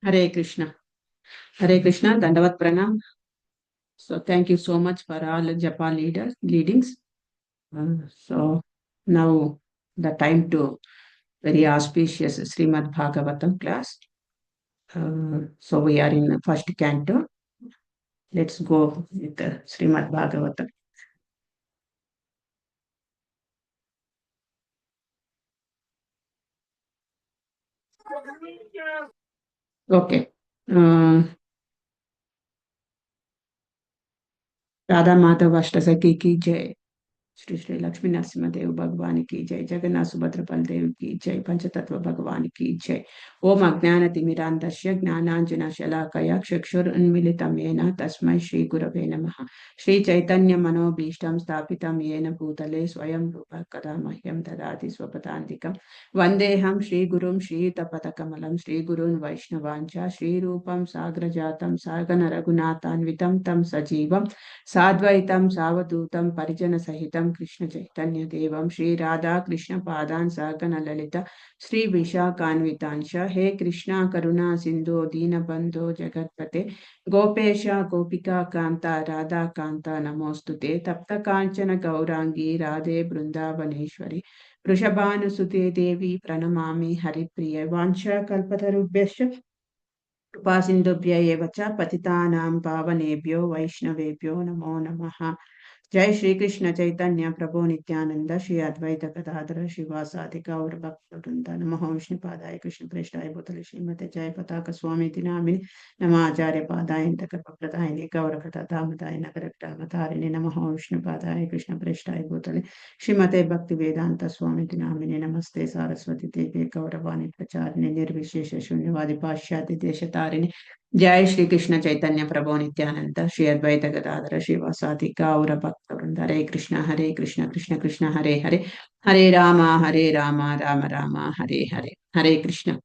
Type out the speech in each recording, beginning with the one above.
Hare Krishna. Hare Krishna, Dandavat Pranam. So thank you so much for all Japa leadings. So now the time to very auspicious Srimad Bhagavatam class. So we are in the first canto. Let's go with the Srimad Bhagavatam. Okay. Radha Madhav अष्टसखी की जय। श्री श्री लक्ष्मी नरसिंहदेव भगवान की जय। जगन्नाथ सुभद्र बलदेव की जय। पंचतत्व भगवान की जय। ओम अज्ञानतिमिरान्धस्य ज्ञानाञ्जनशलाकया चक्षुरुन्मीलितं येन तस्मै श्री गुरवे नमः। श्री चैतन्य मनोभीष्टं स्थापितं येन भूतले स्वयं रूप कदा मह्यं ददाति स्वपदान्तिकं। वन्देऽहं श्रीगुरुं श्रीयुतपदकमलं श्रीगुरून् वैष्णवांश्च श्रीरूपं साग्रजातं सागन रघुनाथान्वितं तं सजीवं साद्वैतं सावधूतं परिजन सहितं कृष्ण चैतन्य देवं श्री राधा कृष्ण पादान् सागन ललिता श्री विशाखान्वितांश। हे कृष्णा करुणा सिंधु दीनबंधो जगत्पते गोपेश गोपिका कांता राधा कांता नमोस्तुते। तप्त कांचन गौरांगी राधे बृंदावनेश्वरी वृषभानुसुते देवी प्रणमामि हरिप्रिय। वाञ्छा कल्पतरुभ्यश्च कृपा सिन्धुभ्य एव च पतितानां पावनेभ्यो वैष्णवेभ्यो नमो नमः। जय श्री कृष्ण चैतन्य प्रभु नित्यानंद श्री अद्वैत गदाधर शिवासादि गौर भक्तवृंद। नमः विष्णुपादाय कृष्ण प्रेष्ठाय भूतले श्रीमते जय पताक स्वामी नामिने नमः आचार्य पादाय प्रदाय गौर दामदाय नगर ग्रामतारिणे नमः विष्णुपादाय कृष्ण प्रेष्ठाय भूतले श्रीमते भक्ति वेदांत स्वामी नामिने नमस्ते सारस्वती देवे गौरवाणी प्रचारिणे निर्विशेष शून्यवादी पाश्चात्य देशतारिणे। जय श्री कृष्ण चैतन्य प्रभु नित्यानंद श्री अद्वैत गदाधर शिवासादि गौर भक्तवृंद। हरे कृष्ण कृष्ण कृष्ण हरे हरे हरे राम राम राम हरे हरे। हरे कृष्ण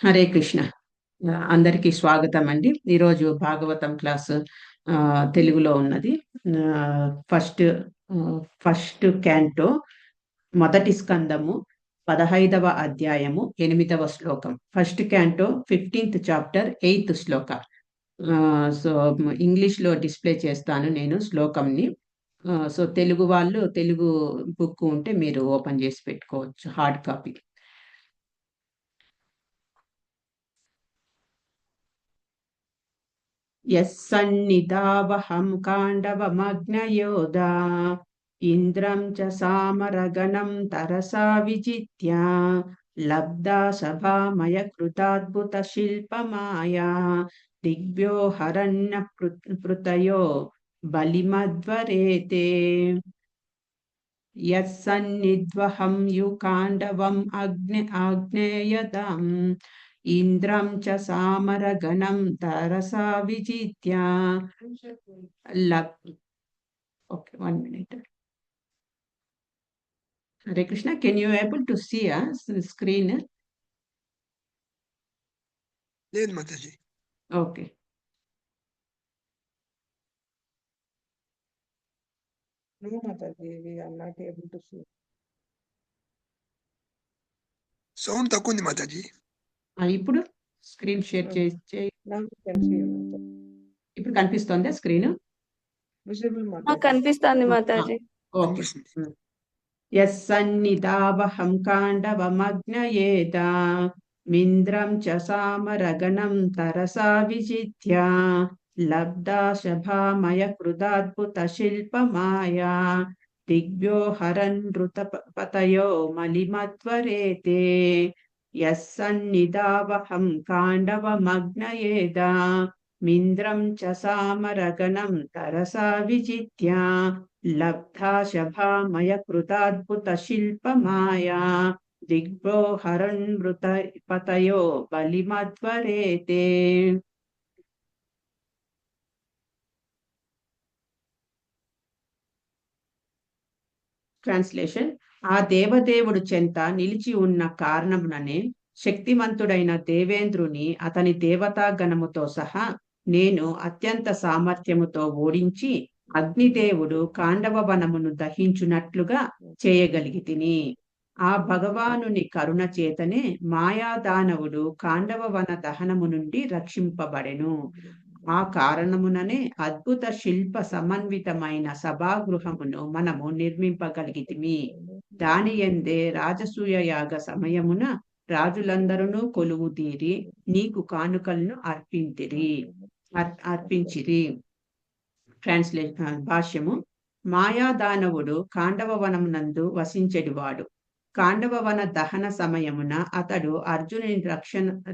హరే కృష్ణ. అందరికీ స్వాగతం అండి. ఈరోజు భాగవతం క్లాసు తెలుగులో ఉన్నది. ఫస్ట్ క్యాంటో మొదటి స్కందము 15వ అధ్యాయము 8వ శ్లోకం. First canto 15th chapter 8th శ్లోక. సో ఇంగ్లీష్ లో డిస్ప్లే చేస్తాను నేను శ్లోకంని. సో తెలుగు వాళ్ళు తెలుగు బుక్ ఉంటే మీరు ఓపెన్ చేసి పెట్టుకోవచ్చు, హార్డ్ కాపీ. యస్సన్నిధావహం కాండవమగ్నయోధా ఇంద్రం చ సామరగణం తరసా విజిత్య లబ్ధా సభామయ కృతాద్భుత శిల్పమాయా దిగ్భ్యో హరణ్య పృతయో బలిమద్వరేతే. యస్సన్నిధ్వహం యుకాండవం ఆగ్నేయదాం ఇంద్రం చ సామరగణం తరసా విజిత్య Okay, 1 minute. Hare Krishna, can you able to see the screen? లేదు Mataji. Okay. No Mataji, we are not able to see. Sound తక్కువ ఉంది మాతాజీ. ఇప్పుడు స్క్రీన్ షేర్ చేయి. ఇప్పుడు కనిపిస్తోందా స్క్రీన్? కనిపిస్తుంది మాతాజీ. ఓకే. యస్సన్నిధావహం కాండవమగ్నయేదా మింద్రం చ సామరగణం తరసా విజిత్య లబ్ధా శభామయ కృతాద్భుత శిల్పమాయా దిగ్భ్యో హరన్ నృతపతయో మలిమద్వరేతే. యస్సన్నిధావహం కాండవమగ్నయేదా మింద్రం చ సామరగణం తరసా విజిత్య లబ్ధా శభామయ కృతాద్భుత శిల్పమాయా దిగ్భ్యో హరన్ నృతపతయో బలిమద్వరేతే. ట్రాన్స్లేషన్. ఆ దేవదేవుడు చెంత నిలిచి ఉన్న కారణముననే శక్తిమంతుడైన దేవేంద్రుని అతని దేవతా గణముతో సహా నేను అత్యంత సామర్థ్యముతో ఓడించి అగ్నిదేవుడు కాండవ వనమును దహించునట్లుగా చేయగలిగితిని. ఆ భగవానుని కరుణ చేతనే మాయాదానవుడు కాండవ వన దహనము నుండి రక్షింపబడెను. ఆ కారణముననే అద్భుత శిల్ప సమన్వితమైన సభాగృహమును మనము నిర్మింపగలిగితిమి. దాని యందే రాజసూయ యాగ సమయమున రాజులందరూ కొలువు తీరి నీకు కానుకలను అర్పించిరి. భాష్యము. మాయాదానవుడు కాండవవనమునందు వసించెడివాడు. కాండవవన దహన సమయమున అతడు అర్జునుని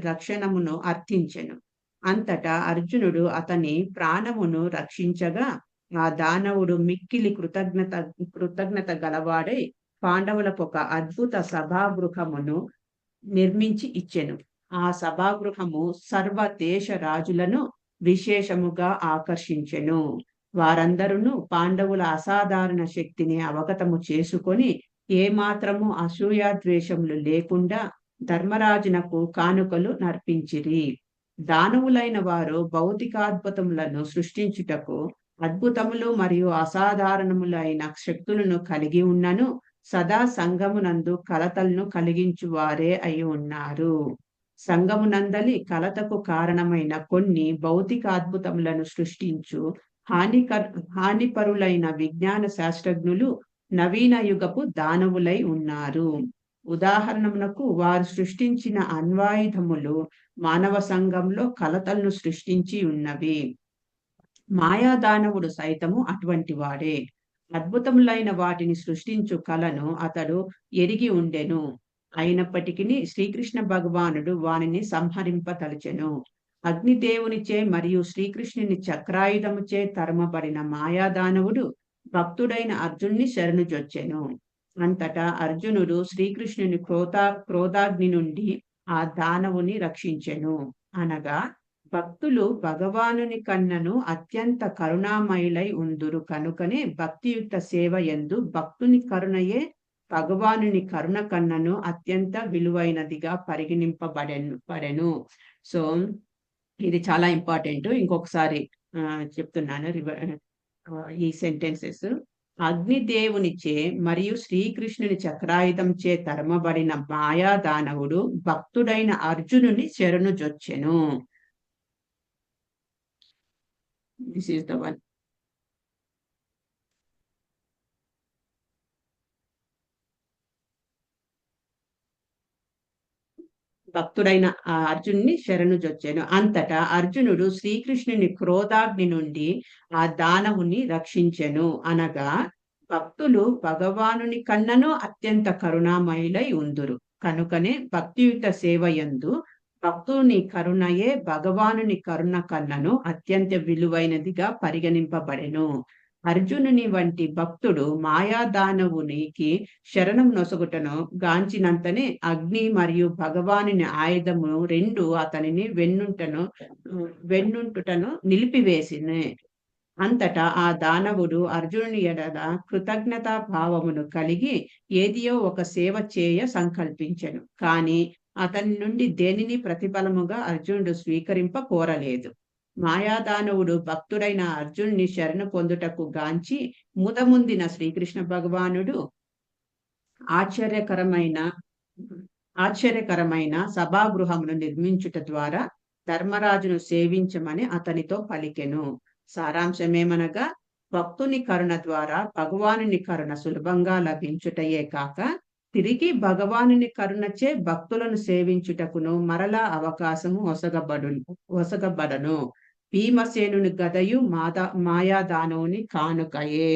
రక్షణమును అర్థించెను. అంతటా అర్జునుడు అతని ప్రాణమును రక్షించగా ఆ దానవుడు మిక్కిలి కృతజ్ఞత గలవాడై పాండవులకు ఒక అద్భుత సభాగృహమును నిర్మించి ఇచ్చెను. ఆ సభాగృహము సర్వ దేశ రాజులను విశేషముగా ఆకర్షించెను. వారందరూ పాండవుల అసాధారణ శక్తిని అవగతము చేసుకొని ఏమాత్రము అసూయాద్వేషములు లేకుండా ధర్మరాజునకు కానుకలు నర్పించిరి. దానవులైన వారు భౌతికాద్భుతములను సృష్టించుటకు అద్భుతములు మరియు అసాధారణములైన శక్తులను కలిగి ఉన్నను సదా సంఘమునందు కలతలను కలిగించువారే అయి ఉన్నారు. సంఘమునందలి కలతకు కారణమైన కొన్ని భౌతిక అద్భుతములను సృష్టించు హానిపరులైన విజ్ఞాన శాస్త్రజ్ఞులు నవీన యుగపు దానవులై ఉన్నారు. ఉదాహరణమునకు వారు సృష్టించిన అణ్వాయుధములు మానవ సంఘంలో కలతలను సృష్టించి ఉన్నవి. మాయాదానవుడు సైతము అటువంటి వాడే. అద్భుతములైన వాటిని సృష్టించు కలను అతడు ఎరిగి ఉండెను. అయినప్పటికీ శ్రీకృష్ణ భగవానుడు వానిని సంహరింపతలచెను. అగ్నిదేవునిచే మరియు శ్రీకృష్ణుని చక్రాయుధముచే తరమబడిన మాయాదానవుడు భక్తుడైన అర్జునుని శరణుజొచ్చెను. అంతటా అర్జునుడు శ్రీకృష్ణుని క్రోధాగ్ని నుండి ఆ దానవుని రక్షించెను. అనగా భక్తులు భగవానుని కన్నను అత్యంత కరుణామయులై ఉందురు కనుకనే భక్తియుక్త సేవ యందు భక్తుని కరుణయే భగవానుని కరుణ కన్నను అత్యంత విలువైనదిగా పరిగణింపబడెను. సో ఇది చాలా ఇంపార్టెంట్. ఇంకొకసారి చెప్తున్నాను ఈ సెంటెన్సెస్. అగ్నిదేవునిచే మరియు శ్రీకృష్ణుని చక్రాయుధంచే తరమబడిన మాయాదానవుడు భక్తుడైన అర్జునుని శరణుజొచ్చెను. This is the one. భక్తుడైన ఆ అర్జునుని శరణుజొచ్చెను. అంతటా అర్జునుడు శ్రీకృష్ణుని క్రోధాగ్ని నుండి ఆ దానవుని రక్షించెను. అనగా భక్తులు భగవానుని కన్నను అత్యంత కరుణామయులై ఉందురు కనుకనే భక్తియుత సేవ యందు భక్తుని కరుణయే భగవానుని కరుణ కన్నను అత్యంత విలువైనదిగా పరిగణింపబడెను. అర్జునుని వంటి భక్తుడు మాయాదానవునికి శరణం నొసగుటను గాంచినంతనే అగ్ని మరియు భగవానుని ఆయుధము రెండు అతనిని వెన్నుంటుటను నిలిపివేసినే. అంతటా ఆ దానవుడు అర్జునుని ఎడల కృతజ్ఞతా భావమును కలిగి ఏదియో ఒక సేవ చేయ సంకల్పించెను. కాని అతని నుండి దేనిని ప్రతిఫలముగా అర్జునుడు స్వీకరింప కోరలేదు. మాయాదానవుడు భక్తుడైన అర్జునుని శరణు పొందుటకు గాంచి ముదముందిన శ్రీకృష్ణ భగవానుడు ఆశ్చర్యకరమైన సభాగృహమును నిర్మించుట ద్వారా ధర్మరాజును సేవించమని అతనితో పలికెను. సారాంశమేమనగా భక్తుని కరుణ ద్వారా భగవానుని కరుణ సులభంగా లభించుటయే కాక తిరిగి భగవానుని కరుణచే భక్తులను సేవించుటకును మరలా అవకాశము ఒసగబడను. భీమసేనుని గదయు మాయాదానవుని కానుకయే.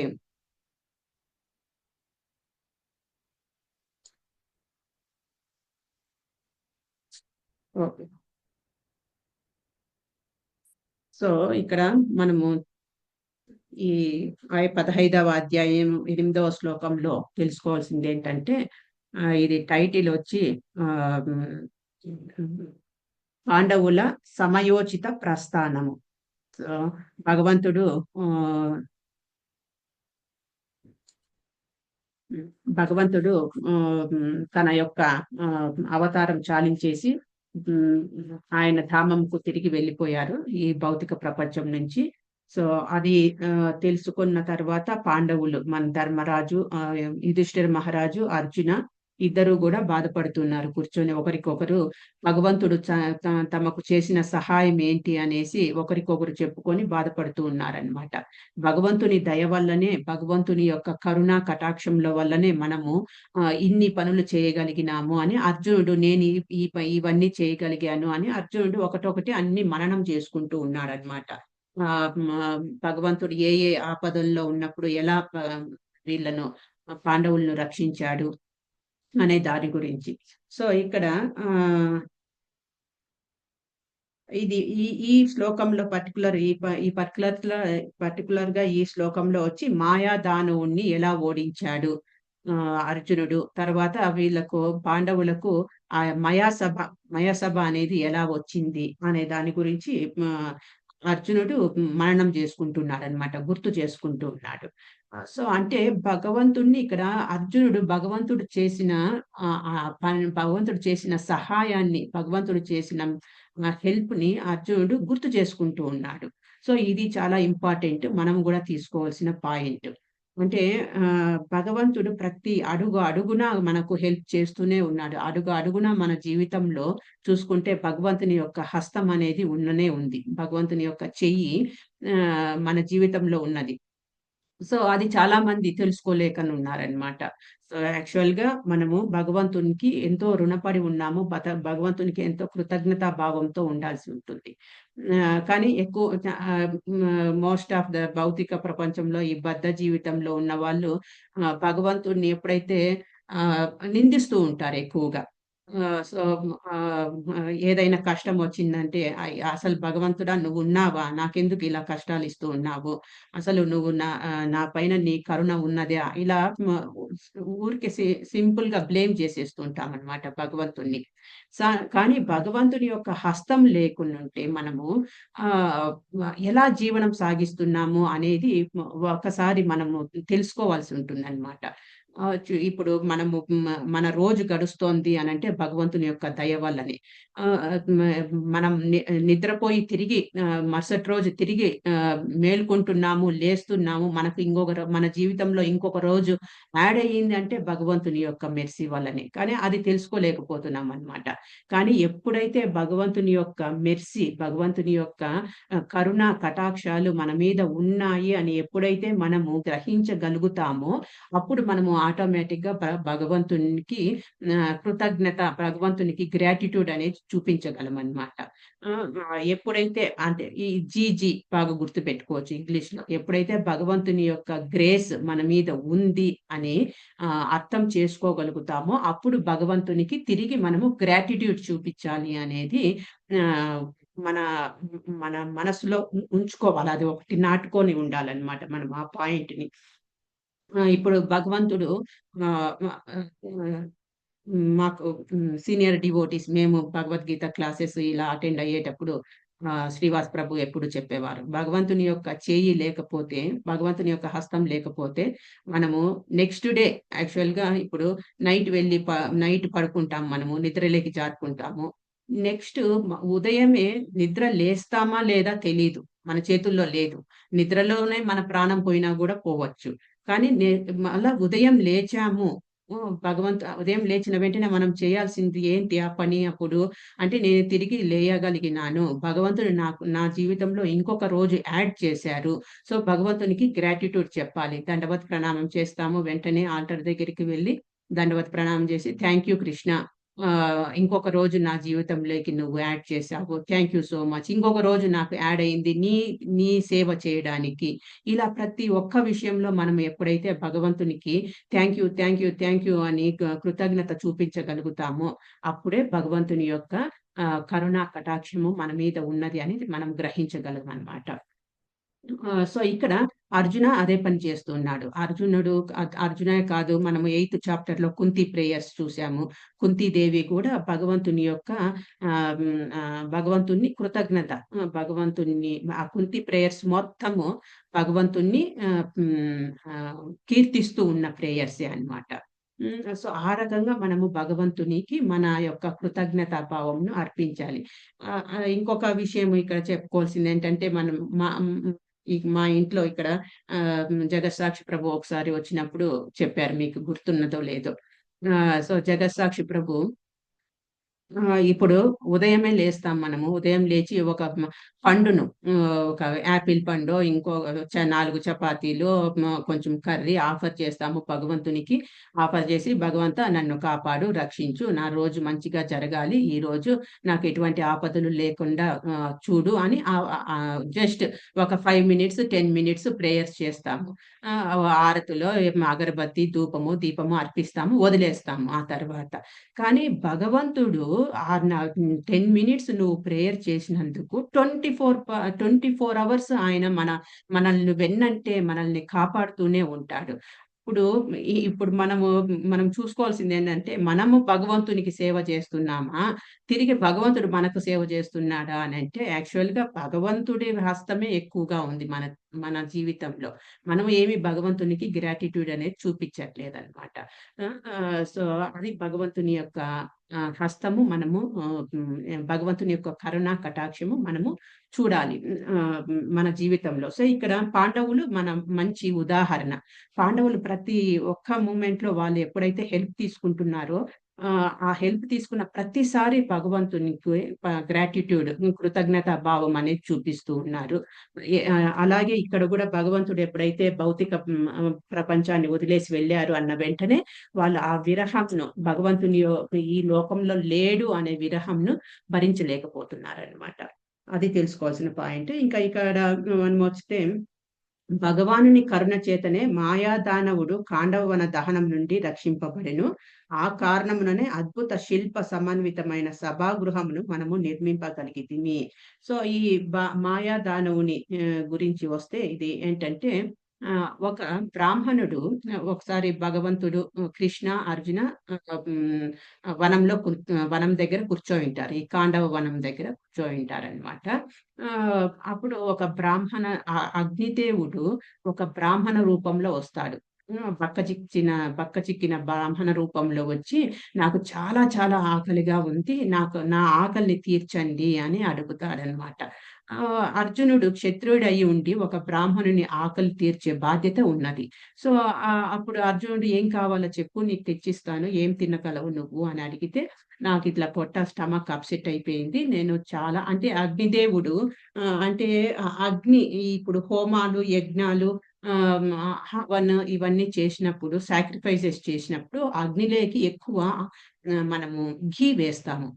ఓకే. సో ఇక్కడ మనము ఈ 15వ అధ్యాయం 8వ శ్లోకంలో తెలుసుకోవాల్సింది ఏంటంటే ఇది టైటిల్ వచ్చి పాండవుల సమయోచిత ప్రస్థానము. సో భగవంతుడు తన యొక్క అవతారం చాలించేసి ఆయన ధామంకు తిరిగి వెళ్ళిపోయారు ఈ భౌతిక ప్రపంచం నుంచి. సో అది తెలుసుకున్న తర్వాత పాండవులు మన ధర్మరాజు, యుధిష్ఠిర మహారాజు, అర్జున ఇద్దరు గూడా బాధపడుతున్నారు కూర్చొని ఒకరికొకరు భగవంతుడు తమకు చేసిన సహాయం ఏంటి అనేసి ఒకరికొకరు చెప్పుకొని బాధపడుతూ ఉన్నారనమాట. భగవంతుని దయ వల్లనే, భగవంతుని యొక్క కరుణా కటాక్షంలో వల్లనే మనము ఇన్ని పనులు చేయగలిగినాము అని అర్జునుడు నేను ఇవన్నీ చేయగలిగాను అని అర్జునుడు ఒకటొకటి అన్ని మననం చేసుకుంటూ ఉన్నాడనమాట. భగవంతుడు ఏ ఏ ఆపదల్లో ఉన్నప్పుడు ఎలా వీళ్ళను పాండవులను రక్షించాడు అనే దాని గురించి. సో, ఇక్కడ ఆహ్, ఇది ఈ శ్లోకంలో పర్టిక్యులర్ ఈ పర్టిక్యులర్‌గా ఈ శ్లోకంలో వచ్చి మాయాదానవుడిని ఎలా ఓడించాడు అర్జునుడు. తర్వాత వీళ్ళకు పాండవులకు ఆ మయసభ అనేది ఎలా వచ్చింది అనే దాని గురించి అర్జునుడు మననం చేసుకుంటున్నాడనమాట. గుర్తు చేసుకుంటూ ఉన్నాడు. సో, అంటే భగవంతుడిని ఇక్కడ అర్జునుడు భగవంతుడు చేసిన భగవంతుడు చేసిన సహాయాన్ని, భగవంతుడు చేసిన హెల్ప్‌ని అర్జునుడు గుర్తు చేసుకుంటూ ఉన్నాడు. సో, ఇది చాలా ఇంపార్టెంట్. మనం గూడా తీసుకోవాల్సిన పాయింట్. అంటే భగవంతుడు ప్రతి అడుగు అడుగునా మనకు హెల్ప్ చేస్తూనే ఉన్నాడు. అడుగు అడుగునా మన జీవితంలో చూసుకుంటే భగవంతుని యొక్క హస్తం అనేది ఉన్ననే ఉంది. భగవంతుని యొక్క చెయ్యి మన జీవితంలో ఉన్నది. సో, అది చాలా మంది తెలుసుకోలేకనున్నారనమాట. సో, యాక్చువల్‌గా మనము భగవంతునికి ఎంతో రుణపడి ఉన్నాము. భగవంతునికి ఎంతో కృతజ్ఞతా భావంతో ఉండాల్సి ఉంటుంది. కానీ ఎక్కువ మోస్ట్ ఆఫ్ ద భౌతిక ప్రపంచంలో ఈ బద్ధ జీవితంలో ఉన్నవాళ్ళు భగవంతుడిని ఎప్పుడైతే నిందిస్తూ ఉంటారు ఎక్కువగా. సో, ఏదైనా కష్టం వచ్చిందంటే అసలు భగవంతుడా నువ్వున్నావా? నాకెందుకు ఇలా కష్టాలిస్తూ ఉన్నావు? అసలు నువ్వు నా పైన నీ కరుణ ఉన్నదా? ఇలా ఊరికే సింపుల్‌గా బ్లేమ్ చేసేస్తూ ఉంటామనమాట భగవంతుడిని. స కానీ భగవంతుని యొక్క హస్తం లేకున్నుంటే మనము ఆహ్, ఎలా జీవనం సాగిస్తున్నాము అనేది ఒకసారి మనము తెలుసుకోవాల్సి ఉంటుందనమాట. ఇప్పుడు మనము మన రోజు గడుస్తోంది అనంటే భగవంతుని యొక్క దయ వల్లనే. మనం నిద్రపోయి తిరిగి మరుసటి రోజు తిరిగి మేల్కొంటున్నాము, లేస్తున్నాము. మనకు మన జీవితంలో ఇంకొక రోజు యాడ్ అయ్యింది అంటే భగవంతుని యొక్క మెర్సీ వల్లనే. కానీ అది తెలుసుకోలేకపోతున్నామనమాట. కానీ ఎప్పుడైతే భగవంతుని యొక్క మెర్సీ, భగవంతుని యొక్క కరుణ కటాక్షాలు మన మీద ఉన్నాయి అని ఎప్పుడైతే మనము గ్రహించగలుగుతామో, అప్పుడు మనము ఆటోమేటిక్‌గా భగవంతునికి భగవంతునికి గ్రాటిట్యూడ్ అనేది చూపించగలమనమాట. ఎప్పుడైతే అంటే ఈ జీజీ బాగా గుర్తుపెట్టుకోవచ్చు ఇంగ్లీష్‌లో. ఎప్పుడైతే భగవంతుని యొక్క గ్రేస్ మన మీద ఉంది అని అర్థం చేసుకోగలుగుతామో, అప్పుడు భగవంతునికి తిరిగి మనము గ్రాటిట్యూడ్ చూపించాలి అనేది ఆహ్, మన మన మనసులో ఉంచుకోవాలి. అది ఒకటి నాటుకొని ఉండాలన్నమాట మనం ఆ పాయింట్‌ని. ఇప్పుడు భగవంతుడు ఆహ్, మ ఆహ్, మాకు సీనియర్ డివోటీస్ మేము భగవద్గీత క్లాసెస్ ఇలా అటెండ్ అయ్యేటప్పుడు శ్రీవాస్ ప్రభు ఎప్పుడు చెప్పేవారు. భగవంతుని యొక్క చేయి లేకపోతే, భగవంతుని యొక్క హస్తం లేకపోతే మనము నెక్స్ట్ డే యాక్చువల్‌గా ఇప్పుడు నైట్ వెళ్లి నైట్ పడుకుంటాం మనము. నిద్రలోకి జారుకుంటాము. నెక్స్ట్ ఉదయమే నిద్ర లేస్తామా లేదా తెలీదు. మన చేతుల్లో లేదు. నిద్రలోనే మన ప్రాణం పోయినా గూడా పోవచ్చు. కానీ మళ్ళా ఉదయం లేచాము. ఉదయం లేచిన వెంటనే మనం చేయాల్సింది ఏంటి ఆ పని అప్పుడు? అంటే నేను తిరిగి లేయగలిగినాను. భగవంతుడు నా జీవితంలో ఇంకొక రోజు యాడ్ చేశారు. సో, భగవంతునికి గ్రాటిట్యూడ్ చెప్పాలి. దండవత్ ప్రణామం చేస్తాము. వెంటనే ఆల్టర్ దగ్గరికి వెళ్లి దండవత్ ప్రణామం చేసి థాంక్ యూ కృష్ణ. ఇంకొక రోజు నా జీవితంలోకి నువ్వు యాడ్ చేశావు. Thank you so much. ఇంకొక రోజు నాకు యాడ్ అయింది నీ సేవ చేయడానికి. ఇలా ప్రతి ఒక్క విషయంలో మనం ఎప్పుడైతే భగవంతునికి థాంక్ యూ అని కృతజ్ఞత చూపించగలుగుతామో, అప్పుడే భగవంతుని యొక్క కరుణా కటాక్షము మన మీద ఉన్నది అనేది మనం గ్రహించగలమనమాట. సో, ఇక్కడ అర్జున అదే పని చేస్తున్నాడు. అర్జునే కాదు మనము 8థ్ చాప్టర్‌లో కుంతి ప్రేయర్స్ చూసాము. కుంతీదేవి కూడా భగవంతుని యొక్క భగవంతుని కృతజ్ఞత భగవంతుని ఆ కుంతి ప్రేయర్స్ మొత్తము భగవంతుణ్ణి కీర్తిస్తూ ఉన్న ప్రేయర్సే అన్నమాట. సో, ఆ రకంగా మనము భగవంతునికి మన యొక్క కృతజ్ఞతా భావంను అర్పించాలి. ఇంకొక విషయం ఇక్కడ చెప్పుకోవాల్సిందేంటంటే మనం మా ఇంట్లో ఇక్కడ జగత్సాక్షి ప్రభు ఒకసారి వచ్చినప్పుడు చెప్పారు. మీకు గుర్తున్నదో లేదో. సో, జగత్సాక్షి ప్రభు ఇప్పుడు ఉదయమే లేస్తాం మనము. ఉదయం లేచి ఒక పండును ఒక యాపిల్ పండో, ఇంకో 4 చపాతీలో కొంచెం కర్రీ ఆఫర్ చేస్తాము భగవంతునికి. ఆఫర్ చేసి, "భగవంతా నన్ను కాపాడు, రక్షించు. నా రోజు మంచిగా జరగాలి. ఈరోజు నాకు ఎటువంటి ఆపదలు లేకుండా చూడు" అని జస్ట్ ఒక 5 మినిట్స్, 10 మినిట్స్ ప్రేయర్స్ చేస్తాము. హారతిలో అగరబత్తి, ధూపము, దీపము అర్పిస్తాము. వదిలేస్తాము ఆ తర్వాత. కానీ భగవంతుడు 10 మినిట్స్ నువ్వు ప్రేయర్ చేసినందుకు 24 అవర్స్ ఆయన మనల్ని వెన్నంటే మనల్ని కాపాడుతూనే ఉంటాడు. ఇప్పుడు ఇప్పుడు మనం చూసుకోవాల్సిందేంటంటే, మనము భగవంతునికి సేవ చేస్తున్నామా? తిరిగి భగవంతుడు మనకు సేవ చేస్తున్నాడా అనంటే, యాక్చువల్‌గా భగవంతుడి హస్తమే ఎక్కువగా ఉంది మన మన జీవితంలో. మనం ఏమి భగవంతునికి గ్రాటిట్యూడ్ అనేది చూపించట్లేదనమాట. సో, అది భగవంతుని యొక్క హస్తము మనము భగవంతుని యొక్క కరుణ కటాక్షము మనము చూడాలి. మన జీవితంలో. సో, ఇక్కడ పాండవులు మంచి ఉదాహరణ. పాండవులు ప్రతి ఒక్క మూమెంట్‌లో వాళ్ళు ఎప్పుడైతే హెల్ప్ తీసుకుంటున్నారో, ఆ హెల్ప్ తీసుకున్న ప్రతిసారి భగవంతునికి గ్రాటిట్యూడ్, కృతజ్ఞతా భావం అనేది చూపిస్తూ ఉన్నారు. అలాగే ఇక్కడ గూడా భగవంతుడు ఎప్పుడైతే భౌతిక ప్రపంచాన్ని వదిలేసి వెళ్లారు అన్న వెంటనే వాళ్ళు ఆ విరహంను, ఈ లోకంలో లేడు అనే విరహంను భరించలేకపోతున్నారనమాట. అది తెలుసుకోవాల్సిన పాయింట్. ఇంకా ఇక్కడ మనమొస్తే, భగవానుని కరుణ చేతనే మాయాదానవుడు ఖాండవవన దహనం నుండి రక్షింపబడెను. ఆ కారణముననే అద్భుత శిల్ప సమన్వితమైన సభాగృహమును మనము నిర్మింపగలిగితిమి. సో, ఈ మాయాదానవుని గురించి వస్తే, ఇది ఏంటంటే, ఒక బ్రాహ్మణుడు ఒకసారి భగవంతుడు, కృష్ణ, అర్జున వనం దగ్గర కూర్చోయుంటారు. ఈ ఖాండవ వనం దగ్గర కూర్చోయుంటారనమాట. అప్పుడు ఒక అగ్నిదేవుడు ఒక బ్రాహ్మణ రూపంలో వస్తాడు. బక్క చిక్కిన బ్రాహ్మణ రూపంలో వచ్చి, "నాకు చాలా చాలా ఆకలిగా ఉంది. నా ఆకలిని తీర్చండి" అని అడుగుతాడనమాట. అర్జునుడు క్షత్రియుడయి ఉండి ఒక బ్రాహ్మణుని ఆకలి తీర్చే బాధ్యత ఉన్నది. సో, అప్పుడు అర్జునుడు, "ఏం కావాలో చెప్పు, నీకు తెచ్చిస్తాను. ఏం తినగలవు నువ్వు" అని అడిగితే, "నాకిట్లా స్టమక్ అప్‌సెట్ అయిపోయింది. నేను చాలా" అంటే అగ్నిదేవుడు అంటే అగ్ని, ఇప్పుడు హోమాలు, యజ్ఞాలు, హవన్ ఇవన్నీ చేసినప్పుడు, సాక్రిఫైసెస్ చేసినప్పుడు అగ్నిలోకి ఎక్కువ మనము ఘీ వేస్తాము.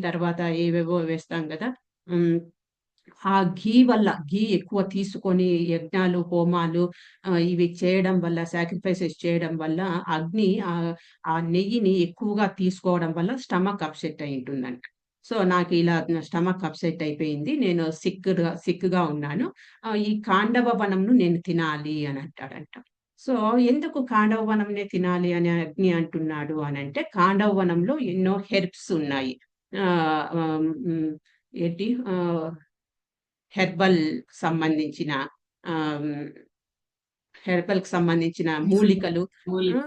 తర్వాత ఏవేవో వేస్తాం గదా! హ్మ్. ఆ ఘీ ఎక్కువ తీసుకొని యజ్ఞాలు, హోమాలు ఇవి చేయడం వల్ల, సాక్రిఫైసెస్ చేయడం వల్ల అగ్ని ఆ నెయ్యిని ఎక్కువగా తీసుకోవడం వల్ల స్టమక్ అప్‌సెట్ అయ్యుంటుందంట. సో, నాకు ఇలా స్టమక్ అప్‌సెట్ అయిపోయింది. నేను సిక్‌గా ఉన్నాను. ఈ ఖాండవ వనంను నేను తినాలి అని అంటాడంట. సో, ఎందుకు ఖాండవ వనంనే తినాలి అని అగ్ని అంటున్నాడు అనంటే, ఖాండవ వనంలో ఎన్నో హెర్బ్స్ ఉన్నాయి. ఆహ్, ఆహ్, హ్మ్. ఏంటి హెర్బల్ సంబంధించిన ఆహ్, హెర్బల్‌కి సంబంధించిన మూలికలు, మూలిక.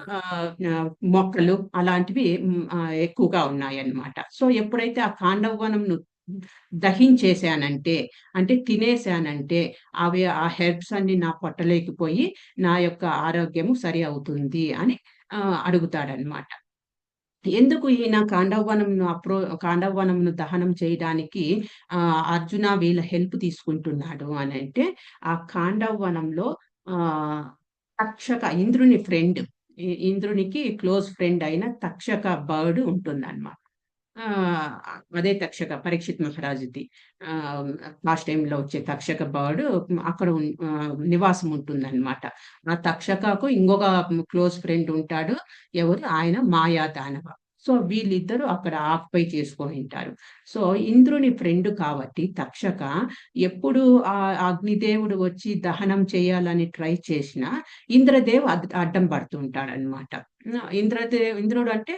మొక్కలు అలాంటివి ఎక్కువగా ఉన్నాయన్నమాట. సో, ఎప్పుడైతే ఆ ఖాండవవనంను దహించేసానంటే, అంటే తినేసానంటే, ఆ హెర్బ్స్ అన్నీ నా పొట్టలోకి పోయి నా యొక్క ఆరోగ్యము సరి అవుతుంది అని అడుగుతాడన్నమాట. ఎందుకు ఈయన ఖాండవ వనంను దహనం చేయడానికి అర్జున వీళ్ళ హెల్ప్ తీసుకుంటున్నాడు అనంటే, ఆ ఖాండవ వనంలో ఆహ్, ఇంద్రుని ఫ్రెండ్, ఇంద్రునికి క్లోజ్ ఫ్రెండ్ అయిన తక్షక బర్డ్ ఉంటుందన్నమాట. అదే తక్షక పరీక్షిత్ మహారాజుది. ఆహ్, లాస్ట్ టైమ్‌లో వచ్చే తక్షక బర్డ్ అక్కడ నివాసం ఉంటుందన్నమాట. ఆ తక్షకకు ఇంకొక క్లోజ్ ఫ్రెండ్ ఉంటాడు. ఎవరు? ఆయన మాయాదానవ. సో, వీళ్ళిద్దరూ అక్కడ ఆక్యుపై చేసుకొనుంటారు. సో, ఇంద్రుని ఫ్రెండ్ కాబట్టి తక్షక ఎప్పుడు అగ్నిదేవుడు వచ్చి దహనం చేయాలని ట్రై చేసినా, ఇంద్రదేవ్ అడ్డం పడుతూ ఉంటాడన్నమాట. ఇంద్రుడు అంటే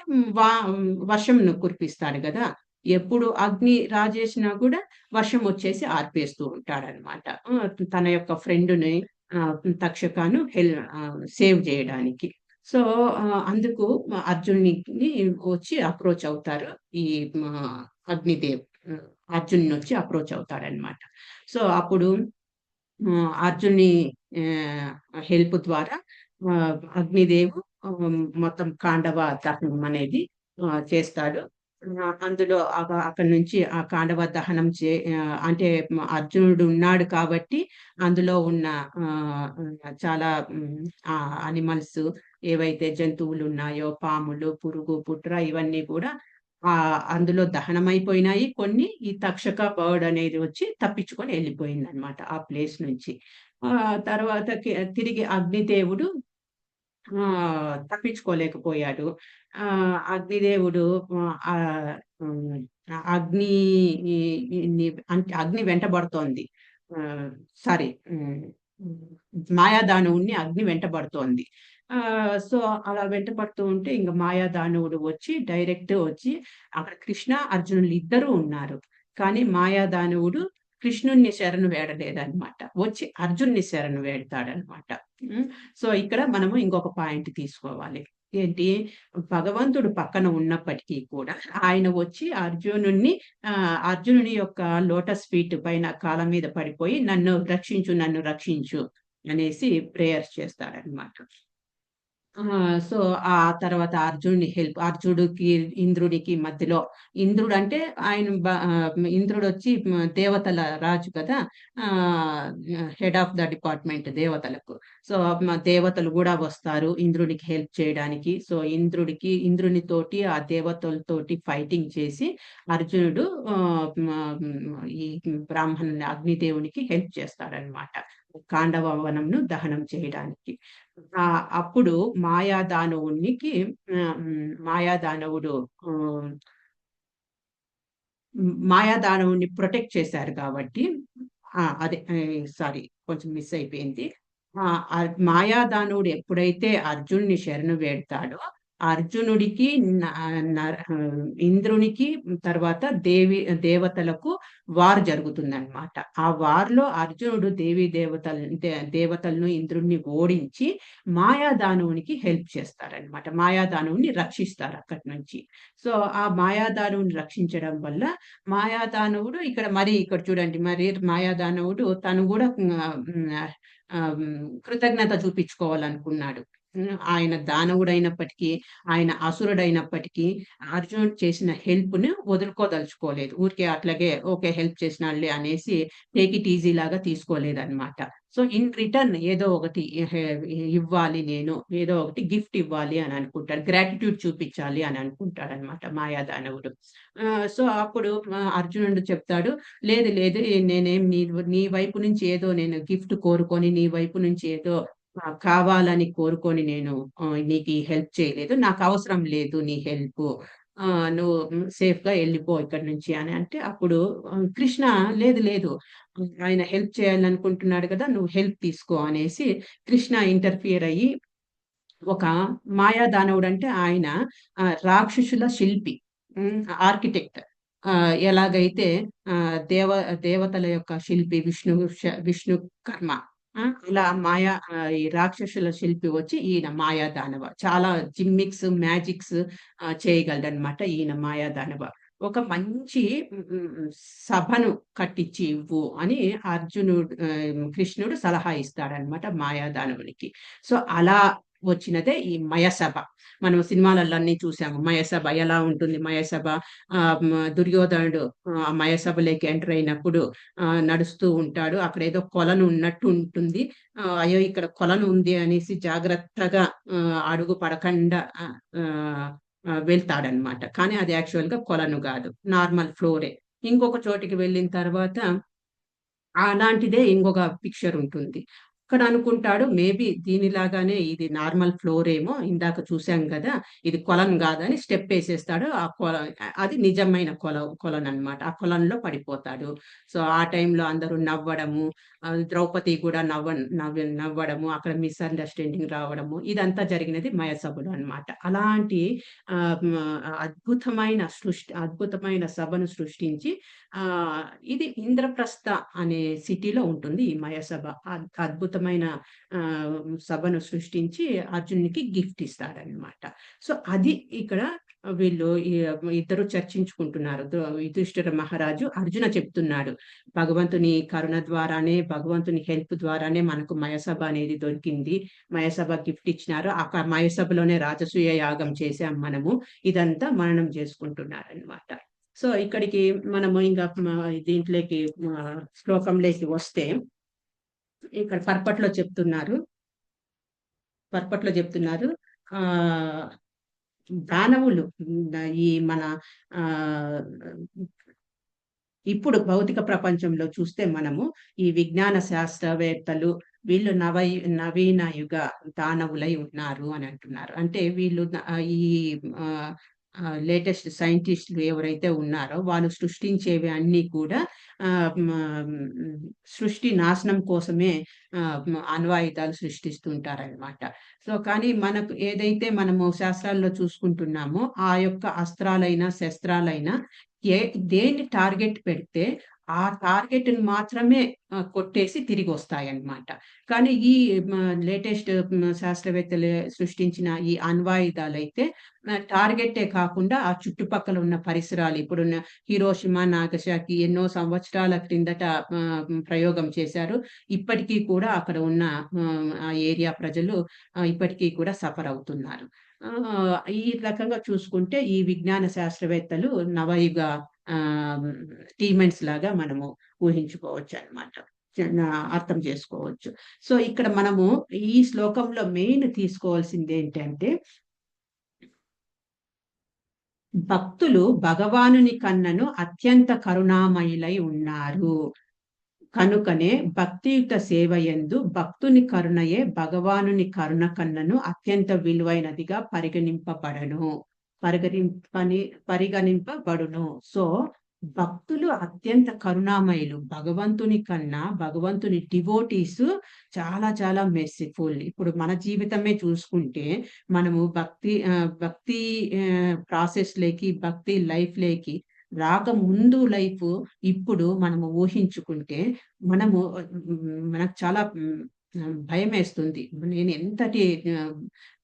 వర్షంను కురిపిస్తాడు గదా! ఎప్పుడు అగ్ని రాజేసినా కూడా వర్షం వచ్చేసి ఆర్పేస్తూ ఉంటాడన్నమాట. తన యొక్క ఫ్రెండ్‌ని తక్షకను సేవ్ జేయడానికి. సో, అందుకు అర్జునుడిని వచ్చి అప్రోచ్ అవుతారు. ఈ అగ్నిదేవ్ అర్జునునొచ్చి అప్రోచ్ అవుతాడన్నమాట. సో, అప్పుడు అర్జున్‌ని హెల్ప్ ద్వారా అగ్నిదేవ్ మొత్తం కాండవ దహనం అనేది చేస్తాడు. అందులో అక్కడి నుంచి ఆ కాండవ దహనం అంటే అర్జునుడు ఉన్నాడు కాబట్టి అందులో ఉన్న చాలా యానిమల్స్ ఏవైతే జంతువులున్నాయో పాములు, పురుగు, పుట్ర ఇవన్నీ కూడా అందులో దహనమైపోయినాయి. కొన్ని ఈ తక్షక బర్డ్ అనేది వచ్చి తప్పించుకొని ఎళ్ళిపోయిందనమాట ఆ ప్లేస్ నుంచి. తర్వాత తిరిగి అగ్నిదేవుడు తప్పించుకోలేకపోయాడు. అగ్నిదేవుడు హ్మ్. అగ్ని ఈ ఈ ని అంటే అగ్ని వెంటబడుతోంది. ఆహ్, సారీ మాయాదానవుడిని అగ్ని వెంటబడుతోంది. సో, అలా వెంటబడుతూ ఉంటే ఇంక మాయాదానవుడు వచ్చి డైరెక్ట్ వచ్చి అక్కడ కృష్ణ, అర్జునులు ఇద్దరూ ఉన్నారు. కానీ మాయాదానవుడు కృష్ణుడిని శరణు వేడలేదన్నమాట. వచ్చి అర్జున్‌ని శరణు వేడతాడన్నమాట. హ్మ్. సో, ఇక్కడ మనము ఇంకొక పాయింట్ తీసుకోవాలి. ఏంటి? భగవంతుడు పక్కన ఉన్నప్పటికీ కూడా ఆయన వచ్చి అర్జునుని యొక్క లోటస్ ఫీట్ పైన కాళ్ళ మీద పడిపోయి నన్ను రక్షించు, నన్ను రక్షించు అనేసి ప్రేయర్స్ చేస్తాడన్నమాట. సో, ఆ తర్వాత అర్జునుడికి, ఇంద్రుడికి మధ్యలో ఇంద్రుడంటే ఇంద్రుడొచ్చి దేవతల రాజు కదా! ఆహ్, హెడ్ ఆఫ్ ద డిపార్ట్‌మెంట్ దేవతలకు. సో, దేవతలు గూడా వస్తారు ఇంద్రుడికి హెల్ప్ చేయడానికి. సో, ఇంద్రునితోటి ఆ దేవతలతోటి ఫైటింగ్ చేసి అర్జునుడు ఈ అగ్నిదేవునికి హెల్ప్ చేస్తాడనమాట. ఖాండవ వనంను దహనం చేయడానికి. అప్పుడు మాయాదానవుడు ఆహ్, మాయాదానవుడిని ప్రొటెక్ట్ చేశారు కాబట్టి అదే సారీ కొంచెం మిస్ అయిపోయింది. మాయాదానవుడు ఎప్పుడైతే అర్జునుడిని శరణు వేడతాడో, అర్జునుడికి న నర ఇంద్రునికి తర్వాత దేవతలకు వార్ జరుగుతుందన్నమాట. ఆ వార్‌లో అర్జునుడు దేవతలను, ఇంద్రుడిని ఓడించి మాయాదానవునికి హెల్ప్ చేస్తారన్నమాట. మాయాదానవుడిని రక్షిస్తారు అక్కడి నుంచి. సో, ఆ మాయాదానవుని రక్షించడం వల్ల ఇక్కడ చూడండి మరి మాయాదానవుడు తను గూడా కృతజ్ఞత చూపించుకోవాలనుకున్నాడు. ఆయన దానవుడైనప్పటికీ, ఆయన అసురుడైనప్పటికీ అర్జునుడు చేసిన హెల్ప్‌ని వదులుకోదలుచుకోలేదు. ఊరికే అట్లాగే ఓకే. హెల్ప్ చేసినాడులే అనేసి టేక్ ఇట్ ఈజీ లాగా తీసుకోలేదన్నమాట. సో, ఇన్ రిటర్న్ ఏదో ఒకటి ఇవ్వాలి నేను. ఏదో ఒకటి గిఫ్ట్ ఇవ్వాలి అని అనుకుంటాడు. గ్రాటిట్యూడ్ చూపించాలి అని అనుకుంటాడన్నమాట మాయాదానవుడు. సో, అప్పుడు అర్జునుడు చెప్తాడు, లేదు లేదు నేనేం నీ వైపు నుంచి ఏదో నేను గిఫ్ట్ కోరుకొని, నీ వైపు నుంచి ఏదో కావాలని కోరుకొని నేను నీకు ఈ హెల్ప్ చేయలేదు. నాకవసరం లేదు నీ హెల్పు. నువ్వు సేఫ్‌గా ఎళ్ళిపో ఇక్కడి నుంచి అని అంటే, అప్పుడు కృష్ణ లేదు లేదు ఆయన హెల్ప్ చేయాలనుకుంటున్నాడు కదా! నువ్వు హెల్ప్ తీసుకో అనేసి కృష్ణ ఇంటర్ఫియర్ అయ్యి ఒక మాయాదానవుడంటే ఆయన రాక్షసుల శిల్పి. ఆర్కిటెక్ట్. ఎలాగైతే దేవతల యొక్క శిల్పి విష్ణు ఇలా ఈ రాక్షసుల శిల్పి వచ్చి ఈయన మాయాదానవ. చాలా మ్యాజిక్స్ చేయగలడనమాట ఈయన మాయాదానవ. ఒక మంచి హ్మ్, హ్మ్, హ్మ్, సభను కట్టించి ఇవ్వు అని కృష్ణుడు సలహా ఇస్తాడనమాట మాయాదానవునికి. సో, అలా వచ్చినదే ఈ మయసభ. మనం సినిమాలలో అన్నీ చూసాము. మయసభ ఎలా ఉంటుంది మయసభ. దుర్యోధనుడు మయసభలోకి ఎంటర్ అయినప్పుడు నడుస్తూ ఉంటాడు. అక్కడేదో కొలను ఉన్నట్టు ఉంటుంది. అయ్యో! ఇక్కడ కొలను ఉంది అనేసి జాగ్రత్తగా అడుగు పడకుండా వెళ్తాడన్నమాట. కానీ అది యాక్చువల్‌గా కొలను గాదు. నార్మల్ ఫ్లోరే. ఇంకొక చోటికి వెళ్ళిన తర్వాత అలాంటిదే ఇంకొక పిక్చర్ ఉంటుంది. అక్కడ అనుకుంటాడు మేబీ దీనిలాగానే ఇది నార్మల్ ఫ్లోరేమో ఇందాక చూసాం గదా! ఇది కొలను గాదని స్టెప్ ఏసేస్తాడు. అది నిజమైన కొలననమాట. ఆ కొలనులో పడిపోతాడు. సో, ఆ టైంలో అందరూ నవ్వడము, ద్రౌపది కూడా నవ్వడము, అక్కడ మిస్‌అండర్‌స్టాండింగ్ రావడము ఇదంతా జరిగినది మయసభలో అన్నమాట. అలాంటి అద్భుతమైన సభను సృష్టించి ఇది ఇంద్రప్రస్థ అనే సిటీలో ఉంటుంది ఈ మయసభ. అద్భుతమైన అద్భుతమైన సభను సృష్టించి అర్జునునికి గిఫ్ట్ ఇస్తాడనమాట. సో, అది ఇక్కడ వీళ్ళు ఇద్దరు చర్చించుకుంటున్నారు. యుధిష్ఠిర మహారాజు అర్జున చెప్తున్నాడు. భగవంతుని కరుణ ద్వారానే, భగవంతుని హెల్ప్ ద్వారానే మనకు మయసభ అనేది దొరికింది. మయసభ గిఫ్ట్ ఇచ్చినారు. మయసభలోనే రాజసూయ యాగం చేశాం మనము. ఇదంతా మననం చేసుకుంటున్నారనమాట. సో, ఇక్కడికి మనము ఇంక దీంట్లోకి శ్లోకంలోకి వస్తే ఇక్కడ పర్పట్లో చెప్తున్నారు. ఆహ్, దానవులు ఈ మన ఆహ్, ఇప్పుడు భౌతిక ప్రపంచంలో చూస్తే మనము ఈ విజ్ఞాన శాస్త్రవేత్తలు వీళ్ళు నవీన యుగ దానవులై ఉన్నారు అని అంటున్నారు. అంటే వీళ్ళు ఈ ఆహ్, లేటెస్ట్ సైంటిస్టులు ఎవరైతే ఉన్నారో వాళ్ళు సృష్టించేవి అన్నీ కూడా సృష్టి నాశనం కోసమే అణ్వాయుధాలు సృష్టిస్తుంటారనమాట. సో, కానీ మనకు ఏదైతే మనము శాస్త్రాల్లో చూసుకుంటున్నామో ఆ యొక్క అస్త్రాలైనా, శస్త్రాలైనా ఏ దేన్ని టార్గెట్ పెడితే ఆ టార్గెట్‌ని మాత్రమే కొట్టేసి తిరిగొస్తాయన్నమాట. కానీ ఈ లేటెస్ట్ శాస్త్రవేత్తలు సృష్టించిన ఈ అణ్వాయుధాలైతే టార్గెటే కాకుండా ఆ చుట్టుపక్కల ఉన్న పరిసరాలు ఇప్పుడున్న హిరోషిమా, నాగసాకి ఎన్నో సంవత్సరాల క్రిందట ప్రయోగం చేశారు. ఇప్పటికీ కూడా అక్కడ ఉన్న ఆ ఏరియా ప్రజలు ఇప్పటికీ కూడా సఫర్ అవుతున్నారు. ఈ రకంగా చూసుకుంటే ఈ విజ్ఞాన శాస్త్రవేత్తలు నవయుగ ఆహ్, టీమెంట్స్ లాగా మనము ఊహించుకోవచ్చనమాట. అర్థం చేసుకోవచ్చు. సో, ఇక్కడ మనము ఈ శ్లోకంలో మెయిన్ తీసుకోవాల్సిందేంటంటే భక్తులు భగవానుని కన్నను అత్యంత కరుణామయులై ఉన్నారు. కనుకనే భక్తియుత సేవయందు భక్తుని కరుణయే భగవానుని కరుణ కన్నను అత్యంత విలువైనదిగా పరిగణింపని పరిగణింపబడును. సో, భక్తులు అత్యంత కరుణామయులు. భగవంతుని కన్నా భగవంతుని డివోటీస్ చాలా చాలా మెర్సిఫుల్. ఇప్పుడు మన జీవితమే చూసుకుంటే మనము భక్తి ప్రాసెస్‌లోకి, భక్తి లైఫ్‌లోకి రాకముందు లైఫ్ ఇప్పుడు మనము ఊహించుకుంటే మనము మనకు చాలా భయమేస్తుంది. నేను ఎంతటి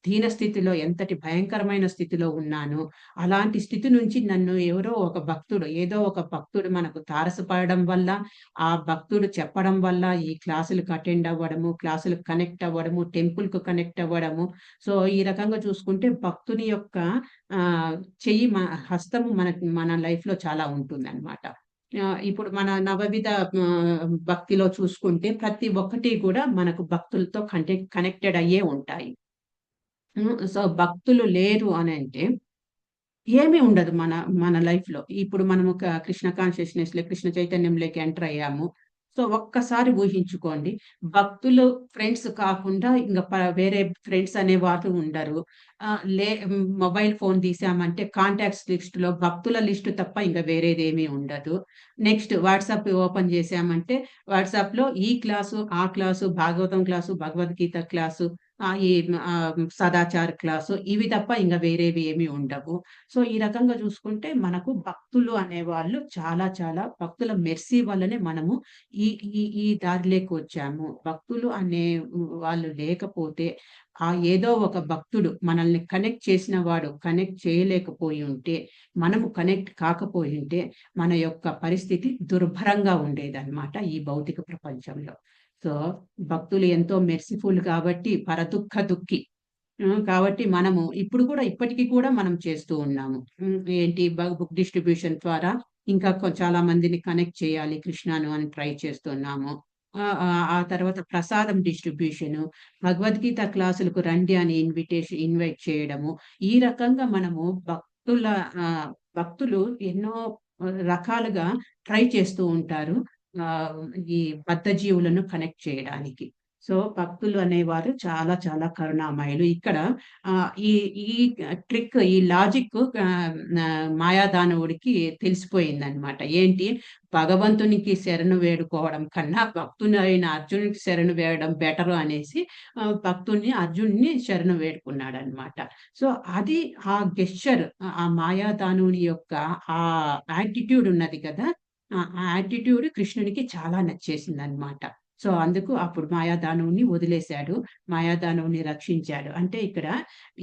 దీన స్థితిలో, ఎంతటి భయంకరమైన స్థితిలో ఉన్నానో, అలాంటి స్థితి నుంచి నన్ను ఎవరో ఒక భక్తుడు, ఏదో ఒక భక్తుడు మనకు తారసపడడం వల్ల, ఆ భక్తుడు చెప్పడం వల్ల ఈ క్లాసులకు అటెండ్ అవ్వడము, క్లాసులకు కనెక్ట్ అవ్వడము, టెంపుల్‌కు కనెక్ట్ అవ్వడము. సో, ఈ రకంగా చూసుకుంటే భక్తుని యొక్క చెయ్యి హస్తము మన లైఫ్‌లో చాలా ఉంటుందన్నమాట. ఇప్పుడు మన నవవిధ భక్తిలో చూసుకుంటే ప్రతి ఒక్కటి కూడా మనకు భక్తులతో కనెక్టెడ్ అయ్యే ఉంటాయి. సో, భక్తులు లేరు అనంటే ఏమీ ఉండదు మన లైఫ్‌లో. ఇప్పుడు మనము కృష్ణ కాన్షియస్‌నెస్‌లో, కృష్ణ చైతన్యంలోకి ఎంటర్ అయ్యాము. సో, ఒక్కసారి ఊహించుకోండి. భక్తులు ఫ్రెండ్స్ కాకుండా ఇంగ వేరే ఫ్రెండ్స్ అనేవాళ్ళు ఉండరు. మొబైల్ ఫోన్ తీసామంటే కాంటాక్ట్స్ లిస్ట్‌లో భక్తుల లిస్ట్ తప్ప ఇంక వేరేదేమీ ఉండదు. నెక్స్ట్ వాట్సాప్ ఓపెన్ చేసామంటే వాట్సాప్‌లో ఈ క్లాసు, ఆ class, Bhagavatam class, Bhagavad Gita class, ఈ సదాచార క్లాసు ఇవి తప్ప ఇంక వేరేవి ఏమి ఉండవు. సో, ఈ రకంగా చూసుకుంటే మనకు భక్తులు అనేవాళ్ళు చాలా చాలా భక్తుల మెర్సీ వల్లనే మనము ఈ ఈ దారిలోకి వచ్చాము. భక్తులు అనే వాళ్ళు లేకపోతే ఏదో ఒక భక్తుడు మనల్ని కనెక్ట్ చేసిన వాడు కనెక్ట్ చేయలేకపోయి ఉంటే, మనము కనెక్ట్ కాకపోయుంటే మన యొక్క పరిస్థితి దుర్భరంగా ఉండేదన్నమాట ఈ భౌతిక ప్రపంచంలో. సో, భక్తులు ఎంతో మెర్సిఫుల్ కాబట్టి పరదుఃఖ దుఃఖి. కాబట్టి మనము ఇప్పటికి కూడా మనం చేస్తూ ఉన్నాము. ఏంటి బుక్ డిస్ట్రిబ్యూషన్ ద్వారా ఇంకా చాలా మందిని కనెక్ట్ చేయాలి కృష్ణను అని ట్రై చేస్తున్నాము. ఆ తర్వాత ప్రసాదం డిస్ట్రిబ్యూషను, భగవద్గీత క్లాసులకు రండి అని ఇన్వైట్ చేయడము. ఈ రకంగా మనము భక్తులు ఎన్నో రకాలుగా ట్రై చేస్తూ ఉంటారు. ఆహ్, ఈ బద్ధజీవులను కనెక్ట్ చేయడానికి. సో, భక్తులు అనేవారు చాలా చాలా కరుణామయులు. ఇక్కడ ఈ ఈ ఈ లాజిక్ మాయాదానవుడికి తెలిసిపోయిందనమాట. ఏంటి భగవంతునికి శరణు వేడుకోవడం కన్నా భక్తుడైన అర్జునుడికి శరణు వేడడం బెటరు అనేసి అర్జునుడిని శరణు వేడుకున్నాడనమాట. సో, అది ఆ గెస్చర్ ఆ మాయాదానుని యొక్క ఆ యాటిట్యూడ్ ఉన్నది కదా! ఆ యాటిట్యూడ్ కృష్ణుడికి చాలా నచ్చేసిందనమాట. సో అందుకు అప్పుడు మాయాదానువుని వదిలేశాడు. మాయాదానువుని రక్షించాడు. అంటే ఇక్కడ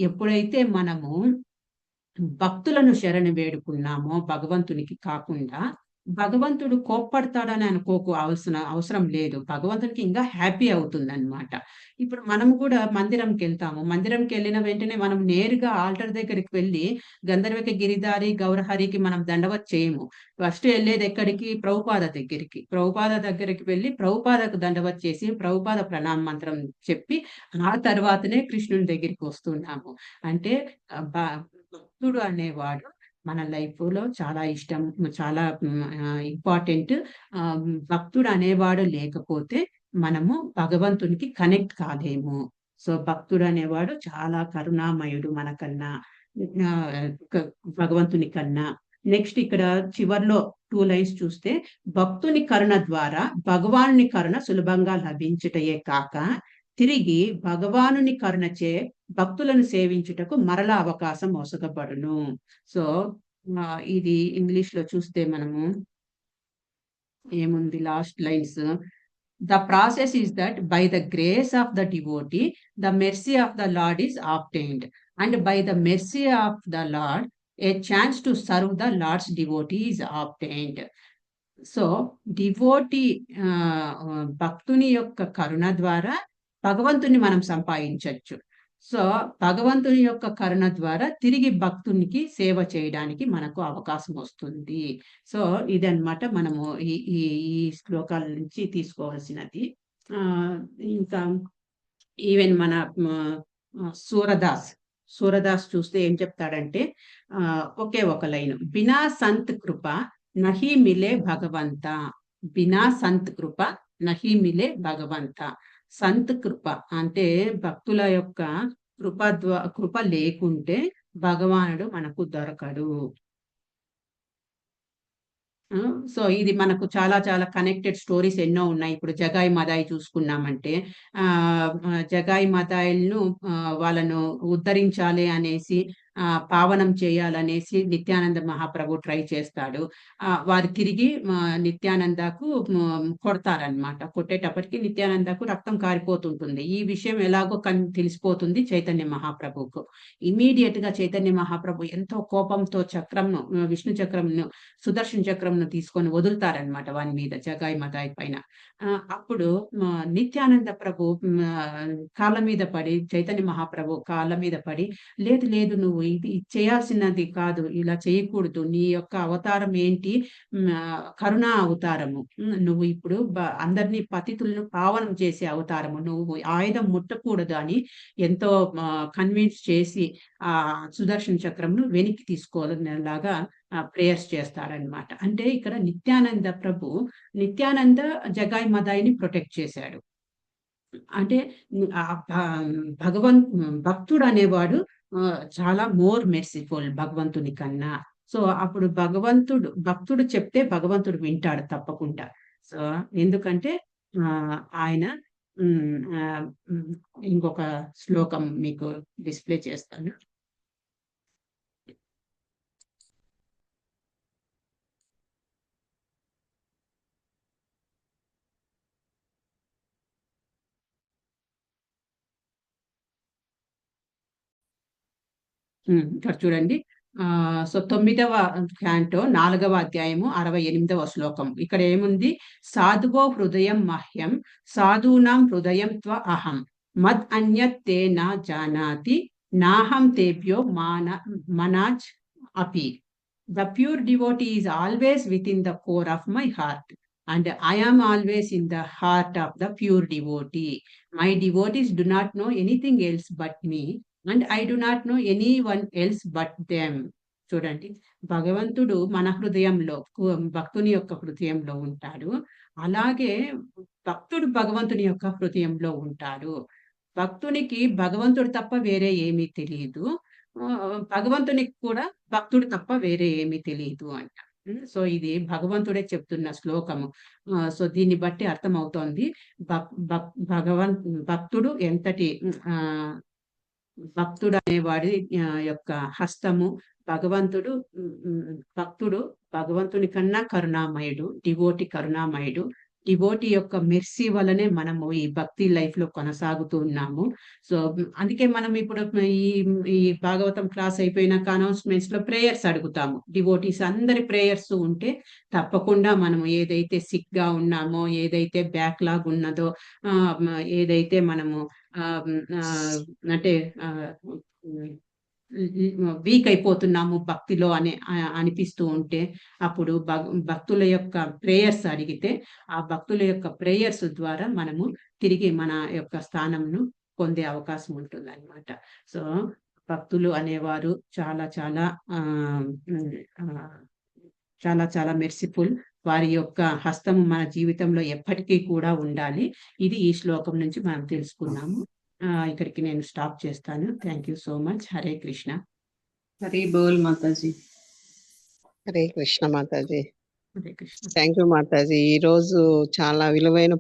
ఎప్పుడైతే మనము భక్తులను శరణు వేడుకున్నామో భగవంతునికి కాకుండా, భగవంతుడు కోప్పడతాడని అనుకోకు అవసరం లేదు. భగవంతుడికి ఇంకా హ్యాపీ అవుతుందన్నమాట. ఇప్పుడు మనం కూడా మందిరంకెళ్తాము. మందిరంకెళ్ళిన వెంటనే మనం నేరుగా ఆల్టర్ దగ్గరికి వెళ్లి గంధర్వక గిరిధారి, గౌరహరికి మనం దండవత్ చేయము. ఫస్ట్ ఎళ్ళేదెక్కడికి? ప్రభుపాద దగ్గరికి. ప్రభుపాద దగ్గరికి వెళ్లి ప్రభుపాదకు దండవత్ చేసి, ప్రభుపాద ప్రణామ మంత్రం చెప్పి, ఆ తర్వాతనే కృష్ణుని దగ్గరికి వస్తున్నాము. అంటే బ భక్తుడు అనేవాడు మన లైఫ్‌లో చాలా ఇష్టం. చాలా ఇంపార్టెంట్. భక్తుడు అనేవాడు లేకపోతే మనము భగవంతునికి కనెక్ట్ కాలేము. సో, భక్తుడు అనేవాడు చాలా కరుణామయుడు మనకన్నా. ఆహ్, క భగవంతుని కన్నా. నెక్స్ట్ ఇక్కడ చివర్లో 2 లైన్స్ చూస్తే, భక్తుని కరుణ ద్వారా భగవానుని కరుణ సులభంగా లభించుటయే కాక, తిరిగి భగవానుని కరుణచే భక్తులను సేవించుటకు మరలా అవకాశం ఒసగబడును. సో, ఇది ఇంగ్లీష్‌లో చూస్తే మనము ఏముంది last lines. The process is that by the grace of the devotee the mercy of the Lord is obtained and by the mercy of the Lord a chance to serve the Lord's devotee is obtained. So, devotee భక్తుని యొక్క కరుణ ద్వారా భగవంతుని మనం సంపాదించొచ్చు. So, భగవంతుని యొక్క కరుణ ద్వారా తిరిగి భక్తునికి సేవ చేయడానికి మనకు అవకాశం వస్తుంది. సో, ఇదన్నమాట మనము ఈ ఈ ఈ శ్లోకాల నుంచి తీసుకోవాల్సినది. ఆహ్, ఇంకా ఈవెన్ మన సూరదాస్, సూరదాస్ చూస్తే ఏం చెప్తాడంటే ఒకే ఒక లైను. బినా సంత్ కృప నహి మిలే భగవంత. బినా సంత్ కృప నహి మిలే భగవంత. సంత్ కృప అంటే భక్తుల యొక్క కృప లేకుంటే భగవానుడు మనకు దొరకడు. సో, ఇది మనకు చాలా చాలా కనెక్టెడ్ స్టోరీస్ ఎన్నో ఉన్నాయి. ఇప్పుడు 'జగాయి మదాయి' చూసుకున్నామంటే జగాయి మదాయిలను వాళ్ళను ఉద్ధరించాలి అనేసి పావనం చేయాలనేసి నిత్యానంద మహాప్రభు ట్రై చేస్తాడు. వారు తిరిగి నిత్యానందకు కొడతారనమాట. కొట్టేటప్పటికి నిత్యానందకు రక్తం కారిపోతుంటుంది. ఈ విషయం ఎలాగో తెలిసిపోతుంది చైతన్య మహాప్రభువుకు. ఇమ్మీడియేట్‌గా చైతన్య మహాప్రభు ఎంతో కోపంతో చక్రంను విష్ణు చక్రంను సుదర్శన చక్రంను తీసుకొని వదులుతారనమాట వాని మీద జగాయి మదాయి పైన. అప్పుడు నిత్యానంద ప్రభు కాళ్ళ మీద పడి చైతన్య మహాప్రభు కాళ్ళ మీద పడి, లేదు లేదు నువ్వు ఇది చేయాల్సినది కాదు. ఇలా చేయకూడదు. నీ యొక్క అవతారం ఏంటి? కరుణా అవతారము. నువ్వు ఇప్పుడు అందరిని పతితులను పావనం చేసే అవతారము. నువ్వు ఆయుధం ముట్టకూడదు అని ఎంతో కన్విన్స్ చేసి సుదర్శన చక్రంను వెనక్కి తీసుకోవాలనేలాగా ప్రేయర్స్ చేస్తాడనమాట. అంటే ఇక్కడ నిత్యానంద జగాయి మదాయిని ప్రొటెక్ట్ చేశాడు. అంటే భక్తుడు అనేవాడు చాలా మోర్ మెర్సిఫుల్ భగవంతుని కన్నా. సో, అప్పుడు భక్తుడు చెప్తే భగవంతుడు వింటాడు తప్పకుండా. సో, ఎందుకంటే ఆయన ఇంకొక శ్లోకం మీకు డిస్‌ప్లే చేస్తాను. ఇక్కడ చూడండి. సో, 9వ క్యాంటో 4వ అధ్యాయము 68వ శ్లోకం. ఇక్కడ ఏముంది? సాధువో హృదయం మహ్యం సాధూనాం హృదయం త్వ అహం మద్ అన్యత్ తే నా జానాతి నాహం తేభ్యో మనాజ్ అపి. The pure devotee is always within the core of my heart, and I am always in the heart of the pure devotee. My devotees do not know anything else but me, and I do not know anyone else but them. చూడండి, భగవంతుడు మన హృదయంలో భక్తుని యొక్క హృదయంలో ఉంటాడు. అలాగే భక్తుడు భగవంతుని యొక్క హృదయంలో ఉంటాడు. భక్తునికి భగవంతుడు తప్ప వేరే ఏమీ తెలియదు. భగవంతునికి కూడా భక్తుడు తప్ప వేరే ఏమీ తెలీదు అంట. సో, ఇది భగవంతుడే చెప్తున్న శ్లోకము. సో, దీన్ని బట్టి అర్థమవుతోంది భక్ భక్ భగవన్ భక్తుడు ఎంతటి భక్తుడు అనేవాడి యొక్క హస్తము భక్తుడు భగవంతుని కన్నా కరుణామయుడు. డివోటి కరుణామయుడు. డివోటీ యొక్క మెర్సీ వల్లనే మనము ఈ భక్తి లైఫ్‌లో కొనసాగుతూ ఉన్నాము. సో, అందుకే మనం ఇప్పుడు ఈ ఈ భాగవతం క్లాస్ అయిపోయినాక అనౌన్స్‌మెంట్స్‌లో ప్రేయర్స్ అడుగుతాము. డివోటీస్ అందరి ప్రేయర్స్ ఉంటే తప్పకుండా మనం ఏదైతే సిక్‌గా ఉన్నామో, ఏదైతే బ్యాక్‌లాగ్ ఉన్నదో, ఏదైతే మనము ఆహ్, హ్మ్, ఆహ్, అంటే ఆహ్, హ్మ్. వీక్ అయిపోతున్నాము భక్తిలో అని అనిపిస్తూ ఉంటే, అప్పుడు భక్తుల యొక్క ప్రేయర్స్ అడిగితే, ఆ భక్తుల యొక్క ప్రేయర్స్ ద్వారా మనము తిరిగి మన యొక్క స్థానంను పొందే అవకాశం ఉంటుందన్నమాట. సో, భక్తులు అనేవారు చాలా చాలా ఆహ్, హ్మ్, ఆహ్, చాలా చాలా మెర్సిఫుల్. వారి యొక్క హస్తము మన జీవితంలో ఎప్పటికీ కూడా ఉండాలి. ఇది ఈ శ్లోకం నుంచి మనం తెలుసుకున్నాము. ఇక్కడికి నేను స్టాప్ చేస్తాను. Thank you so much. Hare Krishna. Hari bol mataji. Hare Krishna mataji. Hare Krishna. Thank you mataji. ఈరోజు చాలా విలువైన